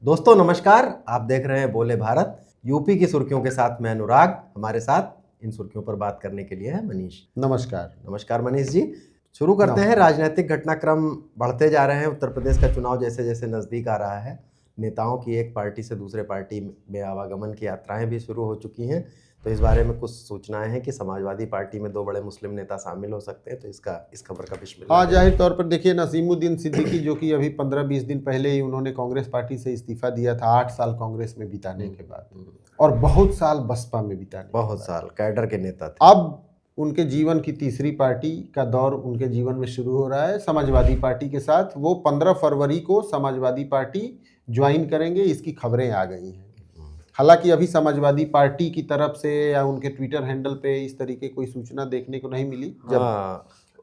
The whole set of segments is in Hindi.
दोस्तों नमस्कार, आप देख रहे हैं बोले भारत। यूपी की सुर्खियों के साथ मैं अनुराग। हमारे साथ इन सुर्खियों पर बात करने के लिए है मनीष। नमस्कार। नमस्कार मनीष जी। शुरू करते हैं। राजनीतिक घटनाक्रम बढ़ते जा रहे हैं। उत्तर प्रदेश का चुनाव जैसे जैसे नज़दीक आ रहा है, नेताओं की एक पार्टी से दूसरे पार्टी में आवागमन की यात्राएं भी शुरू हो चुकी हैं। तो इस बारे में कुछ सूचनाएं हैं कि समाजवादी पार्टी में 2 बड़े मुस्लिम नेता शामिल हो सकते हैं। तो इस खबर का बिस्मिल्लाह। हाँ, जाहिर तौर पर देखिए, नसीमुद्दीन सिद्दीकी जो कि अभी 15-20 दिन पहले ही उन्होंने कांग्रेस पार्टी से इस्तीफा दिया था 8 साल कांग्रेस में बिताने के बाद, और बहुत साल बसपा में बिताने के बहुत बाद। साल कैडर के नेता थे। अब उनके जीवन की तीसरी पार्टी का दौर उनके जीवन में शुरू हो रहा है समाजवादी पार्टी के साथ। वो 15 फरवरी को समाजवादी पार्टी ज्वाइन करेंगे, इसकी खबरें आ गई हैं। हालांकि अभी समाजवादी पार्टी की तरफ से या उनके ट्विटर हैंडल पे इस तरीके कोई सूचना देखने को नहीं मिली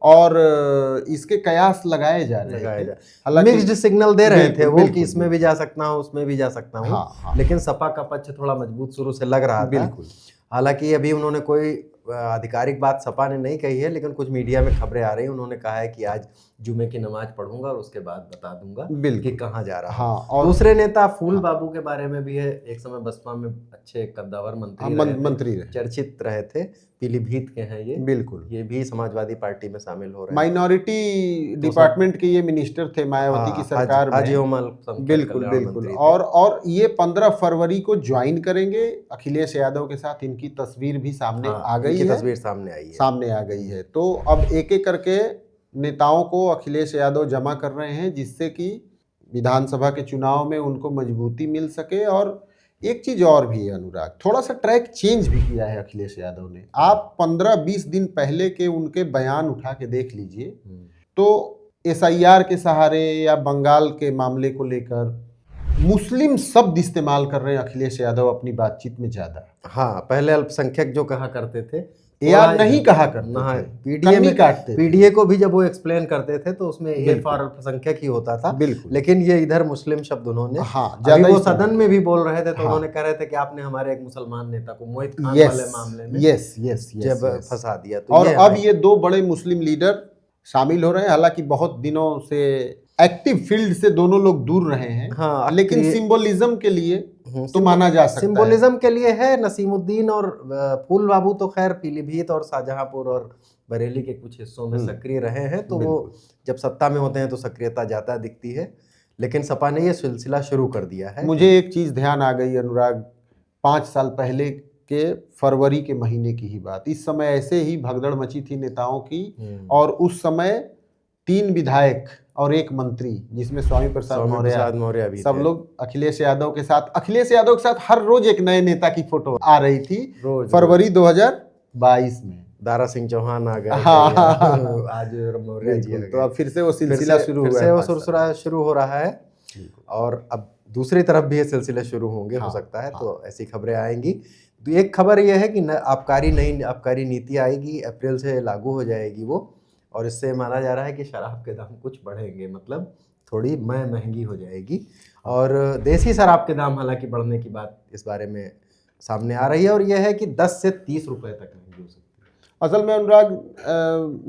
और इसके कयास लगाए जा रहे थे। हालांकि मिक्स्ड सिग्नल दे रहे थे वो कि बिल्कुल, इसमें भी जा सकता हूँ, उसमें भी जा सकता हूँ। हाँ। लेकिन सपा का पक्ष थोड़ा मजबूत शुरू से लग रहा था। बिल्कुल। हालांकि अभी उन्होंने कोई आधिकारिक बात सपा ने नहीं कही है, लेकिन कुछ मीडिया में खबरें आ रही हैं। उन्होंने कहा है कि आज जुमे की नमाज पढ़ूंगा और उसके बाद बता दूंगा कि कहाँ जा रहा है। हाँ, और दूसरे नेता फूल बाबू के बारे में भी है। एक समय बसपा में अच्छे कद्दावर मंत्री रहे, चर्चित रहे थे। पीलीभीत के हैं ये। बिल्कुल, ये भी समाजवादी पार्टी में शामिल हो रहे हैं। माइनॉरिटी डिपार्टमेंट के ये मिनिस्टर थे मायावती की सरकार में। बिल्कुल। और ये 15 फरवरी को ज्वाइन करेंगे। अखिलेश यादव के साथ इनकी तस्वीर भी सामने आ गई है। तस्वीर सामने आ गई है। तो अब एक एक करके नेताओं को अखिलेश यादव जमा कर रहे हैं, जिससे कि विधानसभा के चुनाव में उनको मजबूती मिल सके। और एक चीज और भी है अनुराग, थोड़ा सा ट्रैक चेंज भी किया है अखिलेश यादव ने। आप 15-20 दिन पहले के उनके बयान उठा के देख लीजिए, तो SIR के सहारे या बंगाल के मामले को लेकर मुस्लिम शब्द इस्तेमाल कर रहे हैं अखिलेश यादव अपनी बातचीत में ज्यादा। हाँ, पहले अल्पसंख्यक जो कहा करते थे या नहीं कहा करते थे। पीडीए को भी जब वो एक्सप्लेन करते थे तो उसमें ए फॉर अल्पसंख्यक ही होता था। बिल्कुल। लेकिन ये इधर मुस्लिम शब्द उन्होंने, हाँ, अभी वो सदन में भी बोल रहे थे तो उन्होंने कह रहे थे कि आपने हमारे एक मुसलमान नेता को मोहित खान वाले मामले में जब फंसा दिया। तो और अब ये 2 बड़े मुस्लिम लीडर शामिल हो रहे हैं। हालांकि बहुत दिनों से एक्टिव फील्ड से दोनों लोग दूर रहे हैं। हाँ, लेकिन सिंबोलिज्म के लिए तो माना जा सकता है। सिंबोलिज्म के लिए है। नसीमुद्दीन और फूल बाबू तो खैर पीलीभीत और शाहजहांपुर और बरेली के कुछ हिस्सों में सक्रिय रहे हैं, तो वो जब सत्ता में होते हैं तो सक्रियता ज्यादा दिखती है। लेकिन सपा ने ये सिलसिला शुरू कर दिया है। मुझे एक चीज ध्यान आ गई अनुराग, 5 साल पहले के फरवरी के महीने की ही बात। इस समय ऐसे ही भगदड़ मची थी नेताओं की, और उस समय 3 विधायक और 1 मंत्री, जिसमें स्वामी प्रसाद मौर्य भी सब लोग अखिलेश यादव के साथ हर रोज एक नए नेता की फोटो आ रही थी। फरवरी 2022 में दारा सिंह चौहान आ गए। आज मौर्य जी। तो अब फिर से वो सिलसिला शुरू हो रहा है। और अब दूसरी तरफ भी ये सिलसिले शुरू होंगे, हो सकता है। तो ऐसी खबरें आएंगी। तो एक खबर यह है कि नई आबकारी नीति आएगी, अप्रैल से लागू हो जाएगी वो। और इससे माना जा रहा है कि शराब के दाम कुछ बढ़ेंगे, मतलब थोड़ी महंगी हो जाएगी। और देसी शराब के दाम हालांकि बढ़ने की बात इस बारे में सामने आ रही है, और यह है कि 10 से 30 रुपए तक महंगी हो सकती है। असल में अनुराग,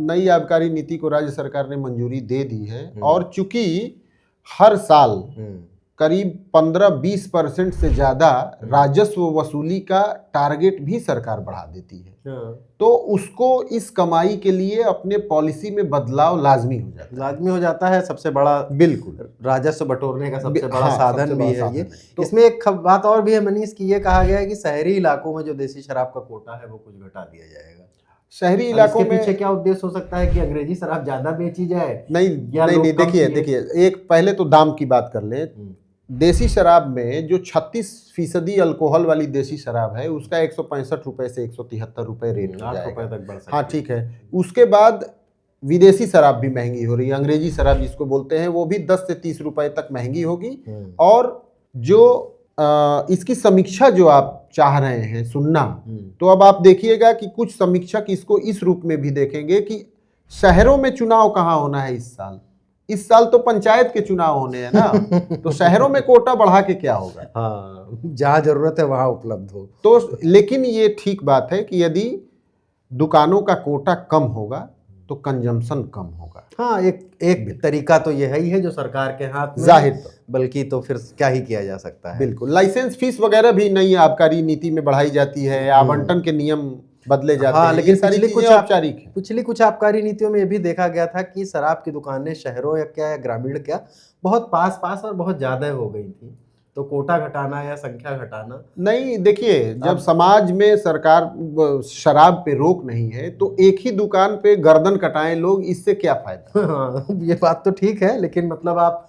नई आबकारी नीति को राज्य सरकार ने मंजूरी दे दी है। और चूंकि हर साल करीब 15-20% से ज्यादा राजस्व वसूली का टारगेट भी सरकार बढ़ा देती है, तो उसको इस कमाई के लिए अपने पॉलिसी में बदलाव लाजमी हो जाता है। सबसे बड़ा, बिल्कुल, राजस्व बटोरने का सबसे बड़ा साधन भी है ये। तो इसमें एक बात और भी है मनीष, की ये कहा गया है कि शहरी इलाकों में जो देसी शराब का कोटा है वो कुछ घटा दिया जाएगा। शहरी इलाकों में पीछे क्या उद्देश्य हो सकता है कि अंग्रेजी शराब ज्यादा बेची जाए? नहीं, देखिए, एक पहले तो दाम की बात कर ले। देसी शराब में जो 36% अल्कोहल वाली देसी शराब है, उसका 165 रुपए से 173 रुपए रेट हो जाएगा। हाँ, ठीक है। उसके बाद विदेशी शराब भी महंगी हो रही है। अंग्रेजी शराब जिसको बोलते हैं, वो भी 10 से 30 रुपए तक महंगी होगी। और जो इसकी समीक्षा जो आप चाह रहे हैं सुनना, तो अब आप देखिएगा कि कुछ समीक्षक इसको इस रूप में भी देखेंगे कि शहरों में चुनाव कहाँ होना है इस साल तो पंचायत के चुनाव होने हैं ना, तो शहरों में कोटा बढ़ा के क्या होगा? हाँ, जहाँ जरूरत है वहाँ उपलब्ध हो। तो लेकिन ये ठीक बात है कि यदि दुकानों का कोटा कम होगा तो कंजम्पशन कम होगा। हाँ, एक तरीका तो ये है ही है जो सरकार के हाथ में, जाहिर तो बल्कि तो फिर क्या ही किया जा सकता है। बिल्कुल, लाइसेंस फीस वगैरह भी नई आबकारी नीति में बढ़ाई जाती है, आवंटन के नियम बदले जाते हाँ, हैं, लेकिन ये सारी चीजें औपचारिक है। पिछली कुछ आबकारी नीतियों में ये भी देखा गया था कि शराब की दुकानें शहरों या क्या या ग्रामीण क्या बहुत पास पास और बहुत ज्यादा हो गई थी, तो कोटा घटाना या संख्या घटाना नहीं, देखिए, जब समाज में सरकार शराब पे रोक नहीं है तो एक ही दुकान पे गर्दन कटाएं लोग, इससे क्या फायदा। हाँ, ये बात तो ठीक है, लेकिन मतलब आप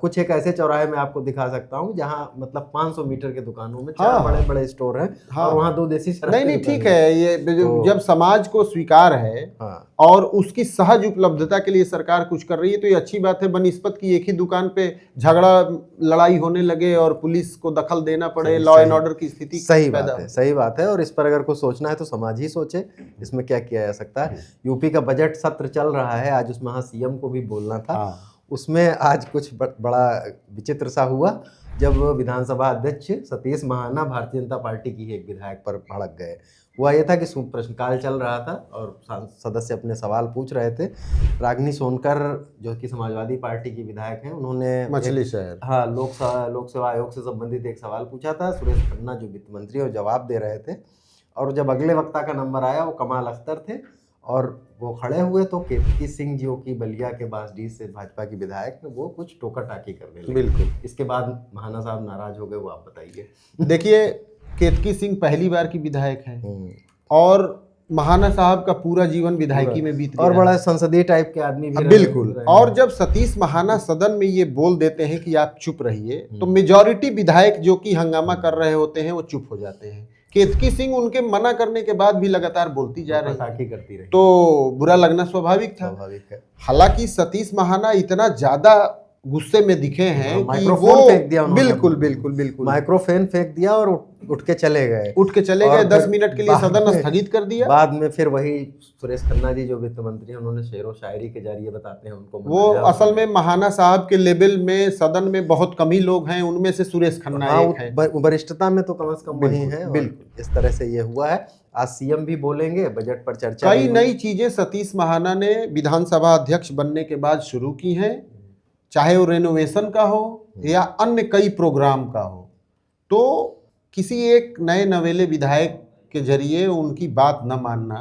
कुछ एक ऐसे चौराहे में आपको दिखा सकता हूँ जहाँ मतलब 500 मीटर के दुकानों में 4 बड़े बड़े स्टोर हैं, हाँ, और वहाँ 2 देसी शराब नहीं नहीं, ठीक है, ये जब समाज को स्वीकार है और उसकी सहज उपलब्धता के लिए सरकार कुछ कर रही है तो ये अच्छी बात है, बनिस्बत की एक ही दुकान पे झगड़ा लड़ाई होने लगे और पुलिस को दखल देना पड़े, लॉ एंड ऑर्डर की स्थिति सही बात है। और इस पर अगर कुछ सोचना है तो समाज ही सोचे, इसमें क्या किया जा सकता है। यूपी का बजट सत्र चल रहा है, आज उसमें सीएम को भी बोलना था। उसमें आज कुछ बड़ा विचित्र सा हुआ जब विधानसभा अध्यक्ष सतीश महाना भारतीय जनता पार्टी की एक विधायक पर भड़क गए। हुआ ये था कि प्रश्नकाल चल रहा था और सदस्य अपने सवाल पूछ रहे थे। रागिनी सोनकर जो कि समाजवादी पार्टी की विधायक हैं, उन्होंने मछली शहर लोक सेवा आयोग से संबंधित एक सवाल पूछा था। सुरेश खन्ना जो वित्त मंत्री है जवाब दे रहे थे, और जब अगले वक्ता का नंबर आया वो कमाल अख्तर थे और वो खड़े हुए तो केतकी सिंह जो कि बलिया के बासडीह से भाजपा की विधायक है, वो कुछ टोका टाकी करने लगे। बिल्कुल, इसके बाद महाना साहब नाराज हो गए। वो आप बताइए। देखिए, केतकी सिंह पहली बार की विधायक है और महाना साहब का पूरा जीवन विधायकी में बीत गया और बड़ा संसदीय टाइप के आदमी भी बिल्कुल। और जब सतीश महाना सदन में ये बोल देते हैं कि आप चुप रहिए, तो मेजॉरिटी विधायक जो कि हंगामा कर रहे होते हैं वो चुप हो जाते हैं। केतकी सिंह उनके मना करने के बाद भी लगातार बोलती जा रही करती रही, तो बुरा लगना स्वाभाविक था। हालांकि सतीश महाना इतना ज्यादा गुस्से में दिखे हैं कि वो फेंक दिया बिल्कुल माइक्रोफोन फेंक दिया और उठ के चले गए 10 मिनट के लिए सदन स्थगित कर दिया। बाद में फिर वही सुरेश खन्ना जी जो वित्त मंत्री हैं, उन्होंने शेरो शायरी के जरिए बताते हैं उनको। वो असल में महाना साहब के लेवल में सदन में बहुत कम ही लोग हैं, उनमें से सुरेश खन्ना एक है। वरिष्ठता में तो कम से कम वही है। बिल्कुल, इस तरह से ये हुआ है। आज सीएम भी बोलेंगे, बजट पर चर्चा। कई नई चीजें सतीश महाना ने विधानसभा अध्यक्ष बनने के बाद शुरू की हैं, चाहे वो रेनोवेशन का हो या अन्य कई प्रोग्राम का हो। तो किसी एक नए नवेले विधायक के जरिए उनकी बात न मानना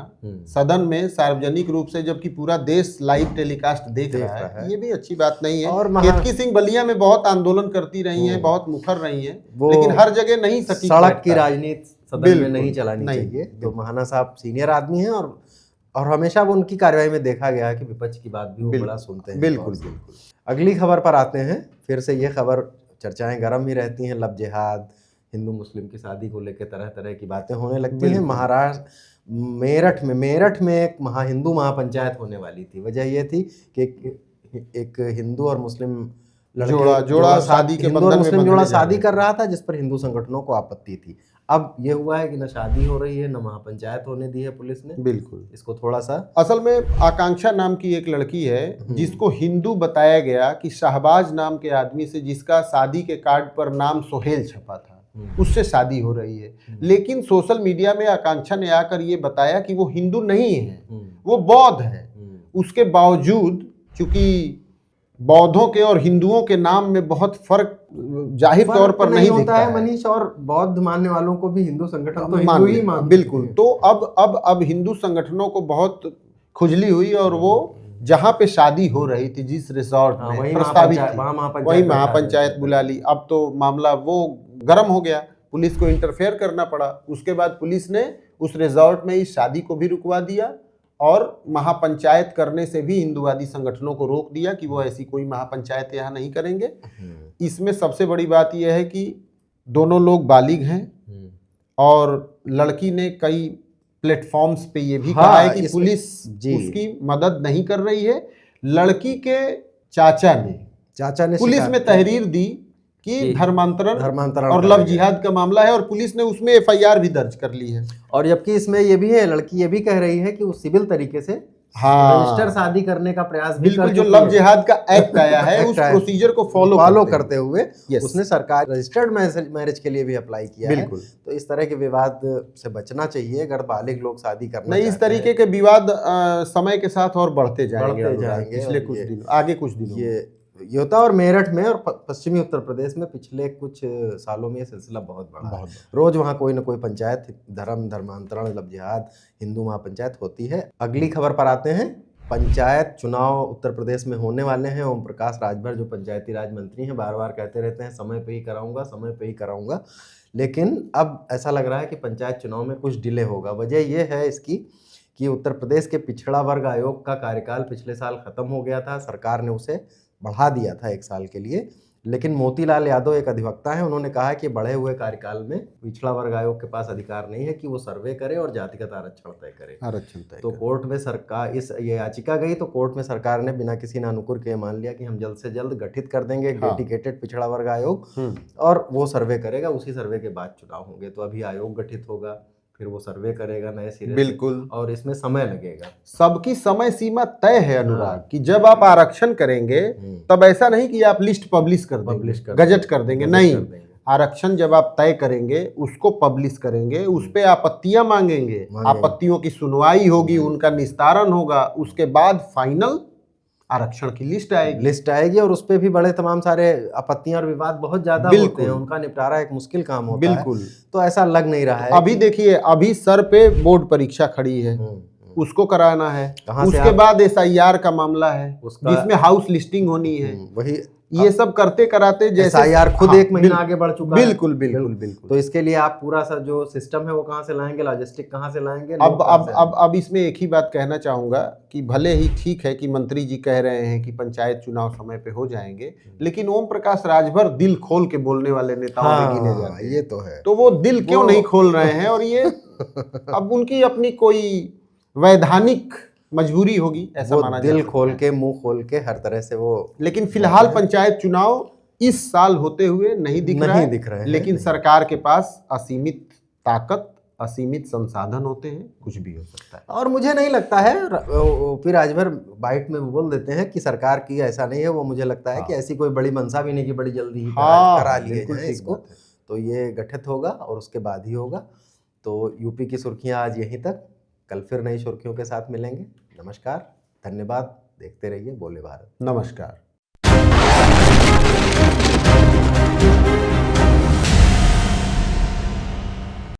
सदन में सार्वजनिक रूप से, जबकि पूरा देश लाइव टेलीकास्ट देख रहा है, ये भी अच्छी बात नहीं है। और केतकी सिंह बलिया में बहुत आंदोलन करती रही हैं, बहुत मुखर रही हैं, लेकिन हर जगह नहीं सटीक सड़क की राजनीति सदन में नहीं चलानी चाहिए। तो महाना साहब सीनियर आदमी हैं और हमेशा वो उनकी कार्यवाही में देखा गया है कि विपक्ष की बात भी वो बड़ा सुनते हैं। बिल्कुल। अगली खबर पर आते हैं। फिर से ये खबर, चर्चाएं गर्म ही रहती हैं। लव जिहाद, हिंदू मुस्लिम की शादी को लेकर तरह तरह की बातें होने लगती हैं। महाराष्ट्र मेरठ में एक हिंदू महापंचायत होने वाली थी। वजह यह थी कि एक हिंदू और मुस्लिम जोड़ा शादी के हिंदू और मुस्लिम जोड़ा शादी कर रहा था, जिस पर हिंदू संगठनों को आपत्ति थी। अब ये हुआ है कि न शादी हो रही है, न महापंचायत होने दी है पुलिस ने। बिल्कुल, इसको थोड़ा सा, असल में आकांक्षा नाम की एक लड़की है जिसको हिंदू बताया गया कि शाहबाज नाम के आदमी से, जिसका शादी के कार्ड पर नाम सोहेल छपा था, उससे शादी हो रही है। लेकिन सोशल मीडिया में आकांक्षा ने आकर ये बताया कि वो हिंदू नहीं है, वो बौद्ध है। उसके बावजूद, चूंकि बौद्धों के और हिंदुओं के नाम में बहुत फर्क जाहिर तौर पर नहीं होता है मनीष, और बौद्ध मानने वालों को भी हिंदू संगठन तो हिंदू ही मानते हैं। बिल्कुल। तो अब हिंदू संगठनों को बहुत खुजली हुई और वो जहां पे शादी हो रही थी, जिस रिसोर्ट में प्रस्तावित थी, वही महापंचायत बुला ली। अब तो मामला वो गर्म हो गया, पुलिस को इंटरफेयर करना पड़ा। उसके बाद पुलिस ने उस रिसोर्ट में इस शादी को भी रुकवा दिया और महापंचायत करने से भी हिंदुवादी संगठनों को रोक दिया कि वो ऐसी कोई महापंचायत यहाँ नहीं करेंगे। इसमें सबसे बड़ी बात यह है कि दोनों लोग बालिग हैं और लड़की ने कई प्लेटफॉर्म्स पे ये भी कहा है कि पुलिस उसकी मदद नहीं कर रही है। लड़की के चाचा ने पुलिस में तहरीर दी कि धर्मांतरण और लव जिहाद का मामला है, और पुलिस ने उसमें एफआईआर भी दर्ज कर ली है। और जबकि इसमें ये भी है, लड़की ये भी कह रही है कि वो सिविल तरीके से रजिस्टर शादी करने का प्रयास भी बिल्कुल, जो लव जिहाद का एक्ट आया है उस प्रोसीजर को फॉलो करते हुए उसने सरकार रजिस्टर्ड मैरिज के लिए भी अप्लाई किया है। बिल्कुल। तो इस तरह के विवाद से बचना चाहिए अगर बालिग लोग शादी करना नहीं, इस तरीके के विवाद समय के साथ और बढ़ते जाएंगे पिछले कुछ दिन आगे कुछ दिनों ये योता और मेरठ में और पश्चिमी उत्तर प्रदेश में पिछले कुछ सालों में ये सिलसिला बहुत बड़ा है। रोज वहाँ कोई ना कोई पंचायत, धर्मांतरण, लव जिहाद, हिंदू महापंचायत होती है। अगली खबर पर आते हैं। पंचायत चुनाव उत्तर प्रदेश में होने वाले हैं। ओम प्रकाश राजभर जो पंचायती राज मंत्री हैं बार बार कहते रहते हैं समय पे ही कराऊंगा, समय पे ही कराऊंगा, लेकिन अब ऐसा लग रहा है कि पंचायत चुनाव में कुछ डिले होगा। वजह यह है इसकी कि उत्तर प्रदेश के पिछड़ा वर्ग आयोग का कार्यकाल पिछले साल खत्म हो गया था। सरकार ने उसे बढ़ा दिया था 1 साल के लिए, लेकिन मोतीलाल यादव एक अधिवक्ता है, उन्होंने कहा कि बढ़े हुए कार्यकाल में पिछड़ा वर्ग आयोग के पास अधिकार नहीं है कि वो सर्वे करे और जातिगत आरक्षण तय करे। तो कोर्ट में सरकार ये याचिका गई तो कोर्ट में सरकार ने बिना किसी नानुकुर के मान लिया कि हम जल्द से जल्द गठित कर देंगे एक डेडिकेटेड पिछड़ा वर्ग आयोग और वो सर्वे करेगा, उसी सर्वे के बाद चुनाव होंगे। तो अभी आयोग गठित होगा, फिर वो सर्वे करेगा नए सिरे से, बिल्कुल, और इसमें समय लगेगा। सबकी समय सीमा तय है अनुराग कि जब आप आरक्षण करेंगे तब ऐसा नहीं कि आप लिस्ट पब्लिश कर देंगे, गजट कर देंगे, नहीं। आरक्षण जब आप तय करेंगे उसको पब्लिश करेंगे, उस पे आपत्तियां मांगेंगे, आपत्तियों की सुनवाई होगी, उनका निस्तारण होगा, उसके बाद फाइनल आरक्षण की लिस्ट आएगी और उस पे भी बड़े तमाम सारे आपत्तियां और विवाद बहुत ज्यादा होते हैं, उनका निपटारा एक मुश्किल काम होता है। बिल्कुल, तो ऐसा लग नहीं रहा है। अभी देखिए, अभी सर पे बोर्ड परीक्षा खड़ी है, उसको कराना है, उसके बाद SIR का मामला है जिसमें हाउस लिस्टिंग होनी है, वही ये सब करते कराते जैसे SIR खुद 1 महीना आगे बढ़ चुका है। बिल्कुल। तो इसके लिए आप पूरा सा जो सिस्टम है वो कहाँ से लाएंगे, लॉजिस्टिक कहाँ से लाएंगे? अब इसमें एक ही बात कहना चाहूंगा कि भले ही ठीक है कि मंत्री जी कह रहे हैं कि पंचायत चुनाव समय पे हो जाएंगे, लेकिन ओम प्रकाश राजभर दिल खोल के बोलने वाले नेताओं में गिने जाते हैं। ये तो है। तो वो दिल क्यों नहीं खोल रहे हैं, और ये अब उनकी अपनी कोई वैधानिक मजबूरी होगी, ऐसा माना दिल खोल के मुंह खोल के हर तरह से वो, लेकिन फिलहाल पंचायत चुनाव इस साल होते हुए नहीं दिख रहे हैं, लेकिन सरकार के पास असीमित ताकत, असीमित संसाधन होते हैं, कुछ भी हो सकता है। और मुझे नहीं लगता है, फिर राजभर बाइट में बोल देते हैं कि सरकार की ऐसा नहीं है, वो मुझे लगता है कि ऐसी कोई बड़ी मंशा भी नहीं कि बड़ी जल्दी ही करा लिए जाए इसको। तो ये गठित होगा और उसके बाद ही होगा। तो यूपी की सुर्खियां आज यहीं तक, कल फिर नई सुर्खियों के साथ मिलेंगे। नमस्कार, धन्यवाद, देखते रहिए बोले भारत। नमस्कार।